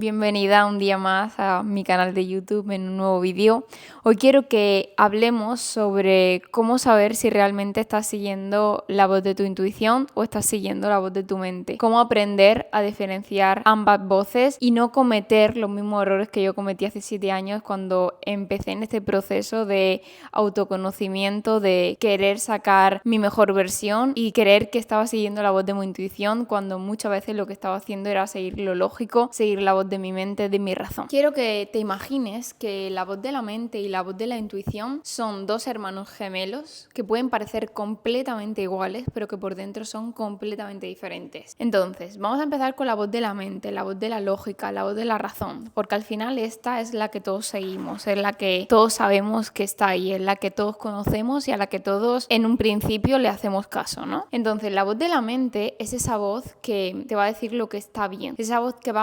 Bienvenida un día más a mi canal de YouTube en un nuevo vídeo. Hoy quiero que hablemos sobre cómo saber si realmente estás siguiendo la voz de tu intuición o estás siguiendo la voz de tu mente. Cómo aprender a diferenciar ambas voces y no cometer los mismos errores que yo cometí hace 7 años cuando empecé en este proceso de autoconocimiento, de querer sacar mi mejor versión y creer que estaba siguiendo la voz de mi intuición cuando muchas veces lo que estaba haciendo era seguir lo lógico, seguir la voz de mi mente, de mi razón. Quiero que te imagines que la voz de la mente y la voz de la intuición son dos hermanos gemelos que pueden parecer completamente iguales, pero que por dentro son completamente diferentes. Entonces, vamos a empezar con la voz de la mente, la voz de la lógica, la voz de la razón, porque al final esta es la que todos seguimos, es la que todos sabemos que está ahí, es la que todos conocemos y a la que todos en un principio le hacemos caso, ¿no? Entonces, la voz de la mente es esa voz que te va a decir lo que está bien, esa voz que va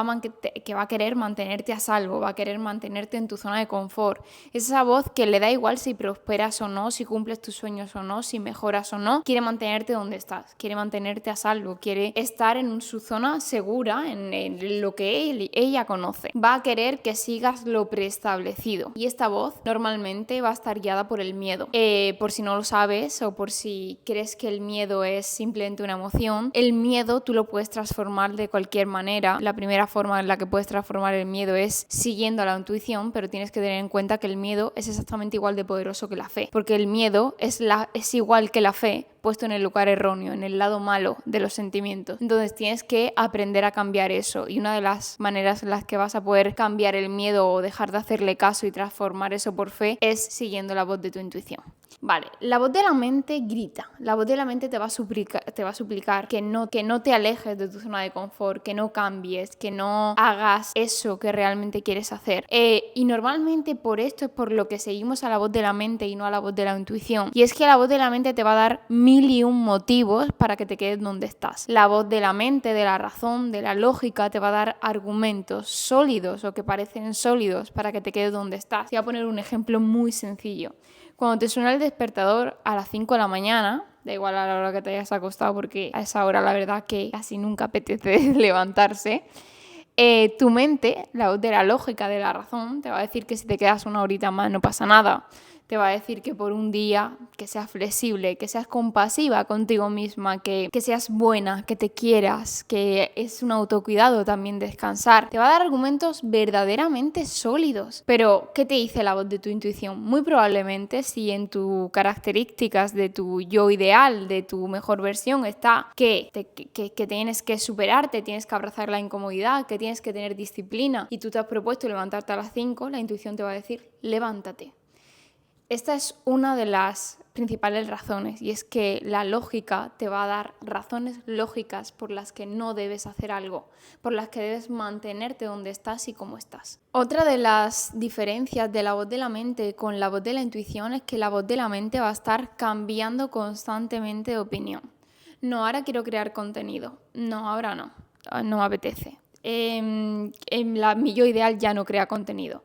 a querer mantenerte a salvo, va a querer mantenerte en tu zona de confort. Es esa voz que le da igual si prosperas o no, si cumples tus sueños o no, si mejoras o no, quiere mantenerte donde estás, quiere mantenerte a salvo, quiere estar en su zona segura, en lo que ella conoce. Va a querer que sigas lo preestablecido. Y esta voz normalmente va a estar guiada por el miedo. Por si no lo sabes o por si crees que el miedo es simplemente una emoción, el miedo tú lo puedes transformar de cualquier manera. La primera forma en la que puedes transformar el miedo es siguiendo la intuición, pero tienes que tener en cuenta que el miedo es exactamente igual de poderoso que la fe, porque el miedo es igual que la fe puesto en el lugar erróneo, en el lado malo de los sentimientos. Entonces tienes que aprender a cambiar eso, y una de las maneras en las que vas a poder cambiar el miedo o dejar de hacerle caso y transformar eso por fe es siguiendo la voz de tu intuición. Vale, la voz de la mente grita, la voz de la mente te va a suplicar que no te alejes de tu zona de confort, que no cambies, que no hagas eso que realmente quieres hacer. Y normalmente por esto es por lo que seguimos a la voz de la mente y no a la voz de la intuición. Y es que la voz de la mente te va a dar 1001 motivos para que te quedes donde estás. La voz de la mente, de la razón, de la lógica te va a dar argumentos sólidos o que parecen sólidos para que te quedes donde estás. Te voy a poner un ejemplo muy sencillo. Cuando te suena el despertador a las 5 de la mañana, da igual a la hora que te hayas acostado porque a esa hora la verdad que casi nunca apetece levantarse, tu mente, la voz de la lógica, de la razón, te va a decir que si te quedas una horita más no pasa nada. Te va a decir que por un día que seas flexible, que seas compasiva contigo misma, que seas buena, que te quieras, que es un autocuidado también descansar. Te va a dar argumentos verdaderamente sólidos. Pero, ¿qué te dice la voz de tu intuición? Muy probablemente si en tus características de tu yo ideal, de tu mejor versión está que tienes que superarte, tienes que abrazar la incomodidad, que tienes que tener disciplina y tú te has propuesto levantarte a las 5, la intuición te va a decir, levántate. Esta es una de las principales razones, y es que la lógica te va a dar razones lógicas por las que no debes hacer algo, por las que debes mantenerte donde estás y cómo estás. Otra de las diferencias de la voz de la mente con la voz de la intuición es que la voz de la mente va a estar cambiando constantemente de opinión. No, ahora quiero crear contenido. No, ahora no. No me apetece. Mi yo ideal ya no crea contenido.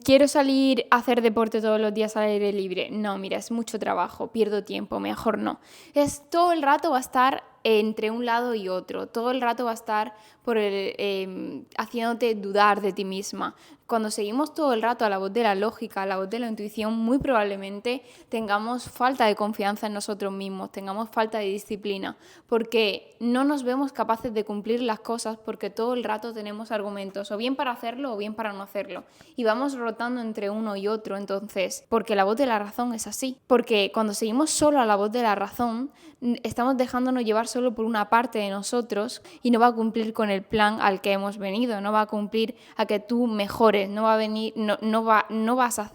Quiero salir a hacer deporte todos los días al aire libre. No, mira, es mucho trabajo, pierdo tiempo, mejor no. Todo el rato va a estar entre un lado y otro. Todo el rato va a estar haciéndote dudar de ti misma. Cuando seguimos todo el rato a la voz de la lógica, a la voz de la intuición, muy probablemente tengamos falta de confianza en nosotros mismos, tengamos falta de disciplina, porque no nos vemos capaces de cumplir las cosas porque todo el rato tenemos argumentos, o bien para hacerlo o bien para no hacerlo. Y vamos rotando entre uno y otro, entonces, porque la voz de la razón es así. Porque cuando seguimos solo a la voz de la razón, estamos dejándonos llevar solo por una parte de nosotros y no va a cumplir con el plan al que hemos venido, no va a cumplir a que tú mejores, no vas a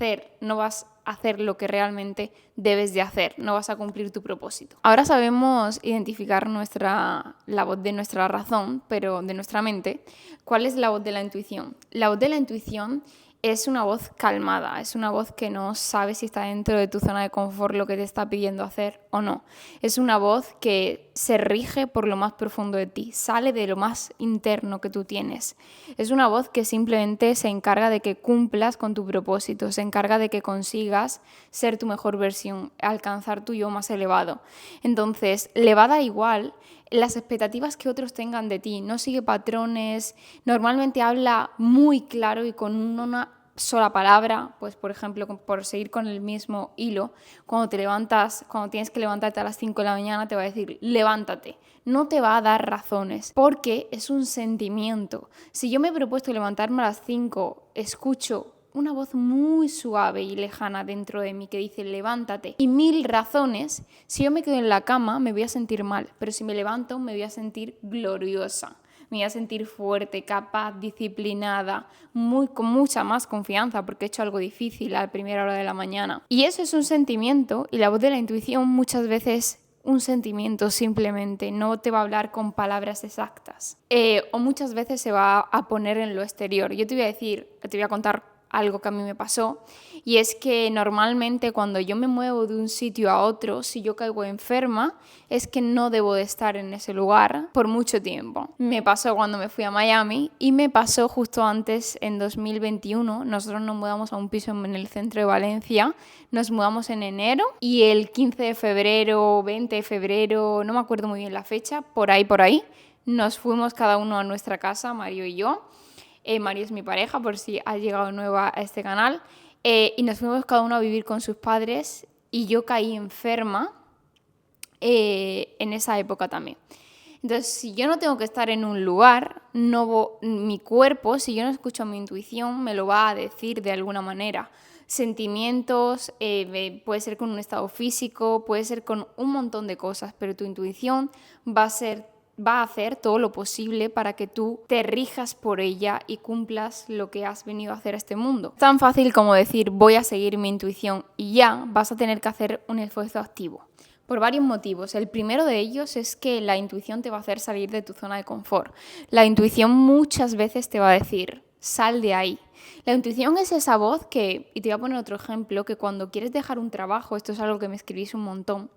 hacer lo que realmente debes de hacer, no vas a cumplir tu propósito. Ahora sabemos identificar la voz de nuestra razón, pero de nuestra mente. ¿Cuál es la voz de la intuición? La voz de la intuición es una voz calmada, es una voz que no sabe si está dentro de tu zona de confort lo que te está pidiendo hacer o no. Es una voz que se rige por lo más profundo de ti, sale de lo más interno que tú tienes. Es una voz que simplemente se encarga de que cumplas con tu propósito, se encarga de que consigas ser tu mejor versión, alcanzar tu yo más elevado. Entonces, le va a dar igual las expectativas que otros tengan de ti, no sigue patrones, normalmente habla muy claro y con una sola palabra, pues por ejemplo, por seguir con el mismo hilo, cuando tienes que levantarte a las 5 de la mañana, te va a decir, levántate. No te va a dar razones, porque es un sentimiento. Si yo me he propuesto levantarme a las 5, escucho una voz muy suave y lejana dentro de mí que dice levántate y 1000 razones, si yo me quedo en la cama me voy a sentir mal, pero si me levanto me voy a sentir gloriosa, me voy a sentir fuerte, capaz, disciplinada, con mucha más confianza porque he hecho algo difícil a la primera hora de la mañana. Y eso es un sentimiento, y la voz de la intuición muchas veces un sentimiento simplemente, no te va a hablar con palabras exactas. O muchas veces se va a poner en lo exterior. Yo te voy a contar algo que a mí me pasó, y es que normalmente cuando yo me muevo de un sitio a otro, si yo caigo enferma, es que no debo de estar en ese lugar por mucho tiempo. Me pasó cuando me fui a Miami y me pasó justo antes, en 2021, nosotros nos mudamos a un piso en el centro de Valencia, nos mudamos en enero y el 15 de febrero, 20 de febrero, no me acuerdo muy bien la fecha, por ahí, nos fuimos cada uno a nuestra casa, Mario y yo. Mario es mi pareja, por si has llegado nueva a este canal, y nos fuimos cada uno a vivir con sus padres y yo caí enferma en esa época también. Entonces, si yo no tengo que estar en un lugar, mi cuerpo, si yo no escucho mi intuición, me lo va a decir de alguna manera. Sentimientos, puede ser con un estado físico, puede ser con un montón de cosas, pero tu intuición va a hacer todo lo posible para que tú te rijas por ella y cumplas lo que has venido a hacer a este mundo. Tan fácil como decir voy a seguir mi intuición y ya vas a tener que hacer un esfuerzo activo. Por varios motivos. El primero de ellos es que la intuición te va a hacer salir de tu zona de confort. La intuición muchas veces te va a decir, sal de ahí. La intuición es esa voz que, y te voy a poner otro ejemplo, que cuando quieres dejar un trabajo, esto es algo que me escribís un montón,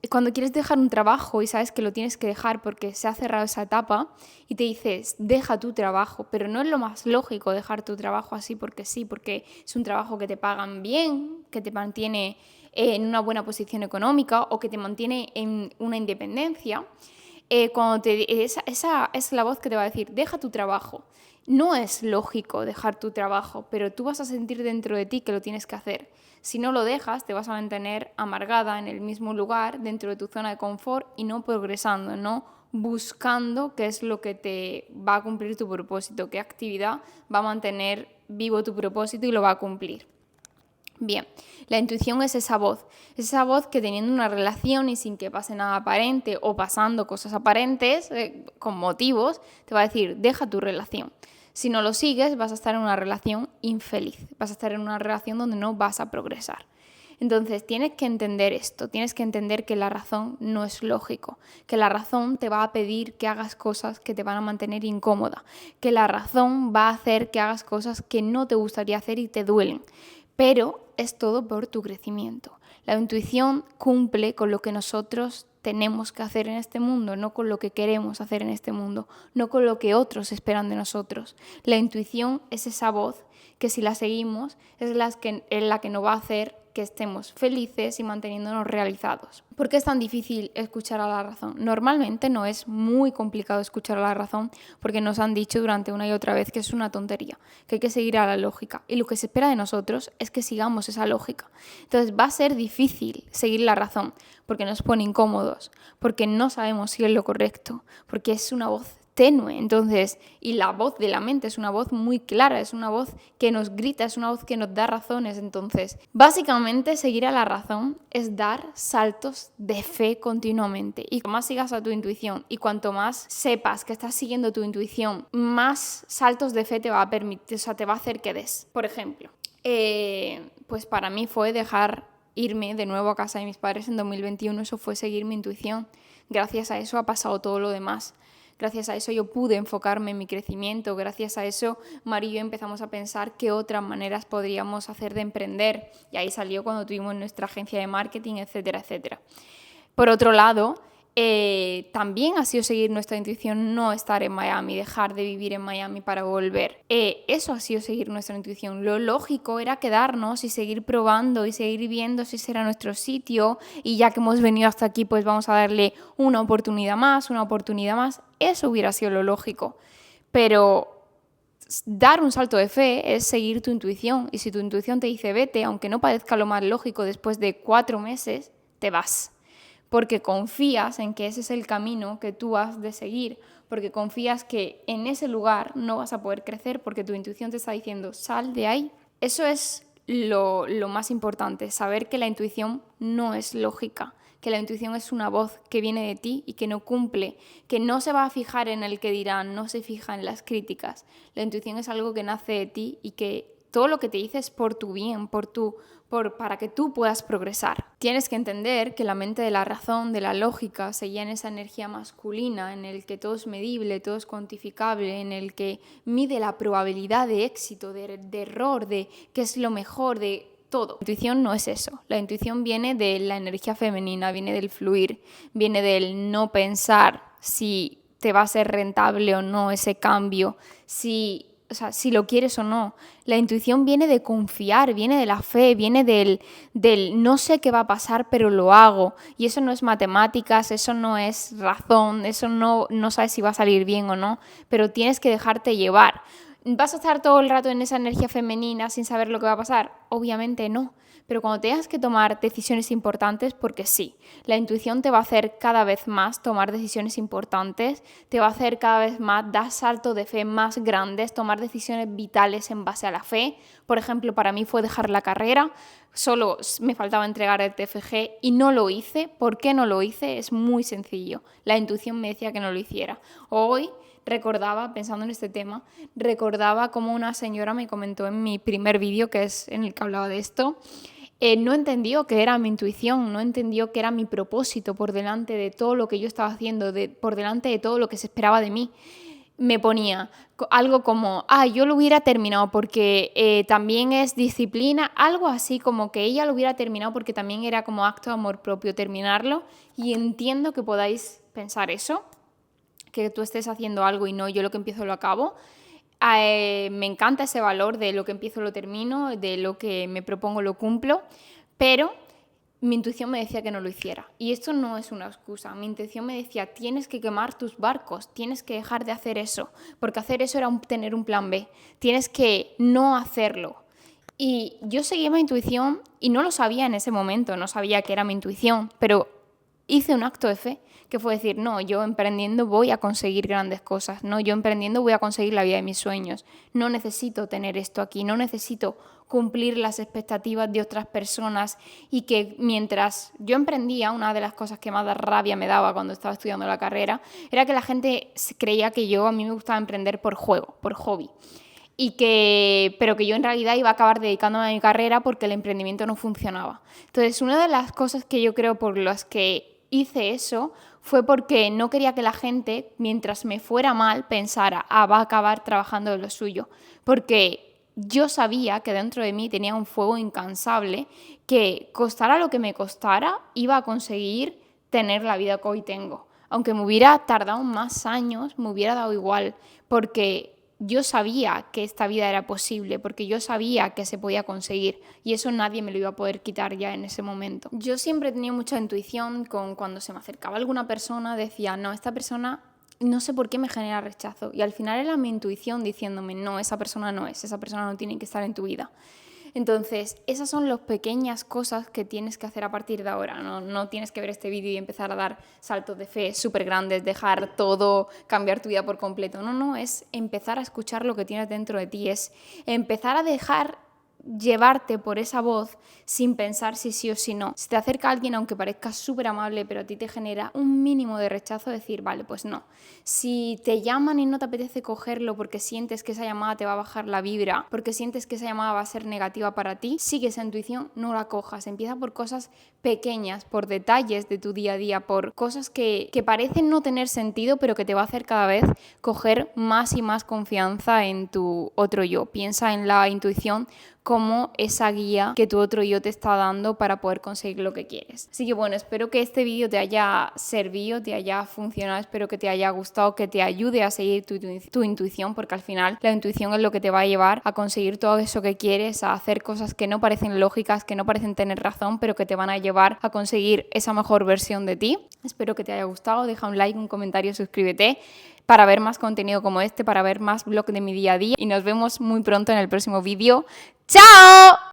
cuando quieres dejar un trabajo y sabes que lo tienes que dejar porque se ha cerrado esa etapa y te dices, deja tu trabajo, pero no es lo más lógico dejar tu trabajo así porque sí, porque es un trabajo que te pagan bien, que te mantiene en una buena posición económica o que te mantiene en una independencia. Esa es la voz que te va a decir, deja tu trabajo. No es lógico dejar tu trabajo, pero tú vas a sentir dentro de ti que lo tienes que hacer. Si no lo dejas, te vas a mantener amargada en el mismo lugar, dentro de tu zona de confort y no progresando, no buscando qué es lo que te va a cumplir tu propósito, qué actividad va a mantener vivo tu propósito y lo va a cumplir. Bien, la intuición es esa voz que teniendo una relación y sin que pase nada aparente o pasando cosas aparentes, con motivos, te va a decir, deja tu relación. Si no lo sigues, vas a estar en una relación infeliz, vas a estar en una relación donde no vas a progresar. Entonces tienes que entender esto, tienes que entender que la razón no es lógico, que la razón te va a pedir que hagas cosas que te van a mantener incómoda, que la razón va a hacer que hagas cosas que no te gustaría hacer y te duelen, pero es todo por tu crecimiento. La intuición cumple con lo que nosotros tenemos que hacer en este mundo, no con lo que queremos hacer en este mundo, no con lo que otros esperan de nosotros. La intuición es esa voz que si la seguimos es la que nos va a hacer que estemos felices y manteniéndonos realizados. ¿Por qué es tan difícil escuchar a la razón? Normalmente no es muy complicado escuchar a la razón porque nos han dicho durante una y otra vez que es una tontería, que hay que seguir a la lógica. Y lo que se espera de nosotros es que sigamos esa lógica. Entonces va a ser difícil seguir la razón porque nos pone incómodos, porque no sabemos si es lo correcto, porque es una voz tenue, entonces, y la voz de la mente es una voz muy clara, es una voz que nos grita, es una voz que nos da razones, entonces, básicamente seguir a la razón es dar saltos de fe continuamente, y cuanto más sigas a tu intuición y cuanto más sepas que estás siguiendo tu intuición, más saltos de fe te va a permitir, o sea, te va a hacer que des. Por ejemplo, pues para mí fue irme de nuevo a casa de mis padres en 2021, eso fue seguir mi intuición. Gracias a eso ha pasado todo lo demás. Gracias a eso yo pude enfocarme en mi crecimiento, gracias a eso Mario y yo empezamos a pensar qué otras maneras podríamos hacer de emprender y ahí salió cuando tuvimos nuestra agencia de marketing, etcétera, etcétera. Por otro lado, también ha sido seguir nuestra intuición, no estar en Miami, dejar de vivir en Miami para volver. Eso ha sido seguir nuestra intuición. Lo lógico era quedarnos y seguir probando y seguir viendo si ese era nuestro sitio, y ya que hemos venido hasta aquí, pues vamos a darle una oportunidad más, una oportunidad más. Eso hubiera sido lo lógico. Pero dar un salto de fe es seguir tu intuición, y si tu intuición te dice vete, aunque no parezca lo más lógico, después de 4 meses, te vas. Porque confías en que ese es el camino que tú has de seguir, porque confías que en ese lugar no vas a poder crecer porque tu intuición te está diciendo sal de ahí. Eso es lo más importante, saber que la intuición no es lógica, que la intuición es una voz que viene de ti y que no cumple, que no se va a fijar en el que dirán, no se fija en las críticas. La intuición es algo que nace de ti y que todo lo que te dice es por tu bien, para que tú puedas progresar. Tienes que entender que la mente de la razón, de la lógica, se llena esa energía masculina en el que todo es medible, todo es cuantificable, en el que mide la probabilidad de éxito, de error, de qué es lo mejor, de todo. La intuición no es eso. La intuición viene de la energía femenina, viene del fluir, viene del no pensar si te va a ser rentable o no ese cambio, si lo quieres o no. La intuición viene de confiar, viene de la fe, viene del no sé qué va a pasar, pero lo hago. Y eso no es matemáticas, eso no es razón, eso no sabes si va a salir bien o no, pero tienes que dejarte llevar. ¿Vas a estar todo el rato en esa energía femenina sin saber lo que va a pasar? Obviamente no. Pero cuando tengas que tomar decisiones importantes, porque sí, la intuición te va a hacer cada vez más tomar decisiones importantes, te va a hacer cada vez más dar saltos de fe más grandes, tomar decisiones vitales en base a la fe. Por ejemplo, para mí fue dejar la carrera, solo me faltaba entregar el TFG y no lo hice. ¿Por qué no lo hice? Es muy sencillo. La intuición me decía que no lo hiciera. Hoy recordaba, pensando en este tema, recordaba como una señora me comentó en mi primer vídeo, que es en el que hablaba de esto, no entendió que era mi intuición, no entendió que era mi propósito por delante de todo lo que yo estaba haciendo, por delante de todo lo que se esperaba de mí. Me ponía algo como, yo lo hubiera terminado porque también es disciplina, algo así como que ella lo hubiera terminado porque también era como acto de amor propio terminarlo, y entiendo que podáis pensar eso, que tú estés haciendo algo y no yo lo que empiezo lo acabo. Me encanta ese valor de lo que empiezo lo termino, de lo que me propongo lo cumplo, pero mi intuición me decía que no lo hiciera. Y esto no es una excusa. Mi intuición me decía, tienes que quemar tus barcos, tienes que dejar de hacer eso, porque hacer eso era tener un plan B. Tienes que no hacerlo. Y yo seguía mi intuición y no lo sabía en ese momento, no sabía que era mi intuición, pero hice un acto de fe, que fue decir, no, yo emprendiendo voy a conseguir grandes cosas, no, yo emprendiendo voy a conseguir la vida de mis sueños, no necesito tener esto aquí, no necesito cumplir las expectativas de otras personas, y que mientras yo emprendía, una de las cosas que más rabia me daba cuando estaba estudiando la carrera, era que la gente creía que a mí me gustaba emprender por juego, por hobby. Pero que yo en realidad iba a acabar dedicándome a mi carrera porque el emprendimiento no funcionaba. Entonces, una de las cosas que yo creo por las que hice eso fue porque no quería que la gente, mientras me fuera mal, pensara, va a acabar trabajando de lo suyo. Porque yo sabía que dentro de mí tenía un fuego incansable que, costara lo que me costara, iba a conseguir tener la vida que hoy tengo. Aunque me hubiera tardado más años, me hubiera dado igual, porque yo sabía que esta vida era posible, porque yo sabía que se podía conseguir, y eso nadie me lo iba a poder quitar ya en ese momento. Yo siempre he tenido mucha intuición cuando se me acercaba alguna persona, decía, no, esta persona no sé por qué me genera rechazo, y al final era mi intuición diciéndome, no, esa persona no tiene que estar en tu vida. Entonces, esas son las pequeñas cosas que tienes que hacer a partir de ahora. No tienes que ver este vídeo y empezar a dar saltos de fe súper grandes, dejar todo, cambiar tu vida por completo. No, es empezar a escuchar lo que tienes dentro de ti, es empezar a dejar llevarte por esa voz sin pensar si sí o si no. Si te acerca alguien, aunque parezca súper amable, pero a ti te genera un mínimo de rechazo, decir, vale, pues no. Si te llaman y no te apetece cogerlo porque sientes que esa llamada te va a bajar la vibra, porque sientes que esa llamada va a ser negativa para ti, sigue esa intuición, no la cojas. Empieza por cosas pequeñas, por detalles de tu día a día, por cosas que parecen no tener sentido, pero que te va a hacer cada vez coger más y más confianza en tu otro yo. Piensa en la intuición como esa guía que tu otro yo te está dando para poder conseguir lo que quieres. Así que bueno, espero que este vídeo te haya servido, te haya funcionado, espero que te haya gustado, que te ayude a seguir tu intuición, porque al final la intuición es lo que te va a llevar a conseguir todo eso que quieres, a hacer cosas que no parecen lógicas, que no parecen tener razón, pero que te van a llevar a conseguir esa mejor versión de ti. Espero que te haya gustado, deja un like, un comentario, suscríbete para ver más contenido como este, para ver más vlog de mi día a día y nos vemos muy pronto en el próximo vídeo. ¡Chao!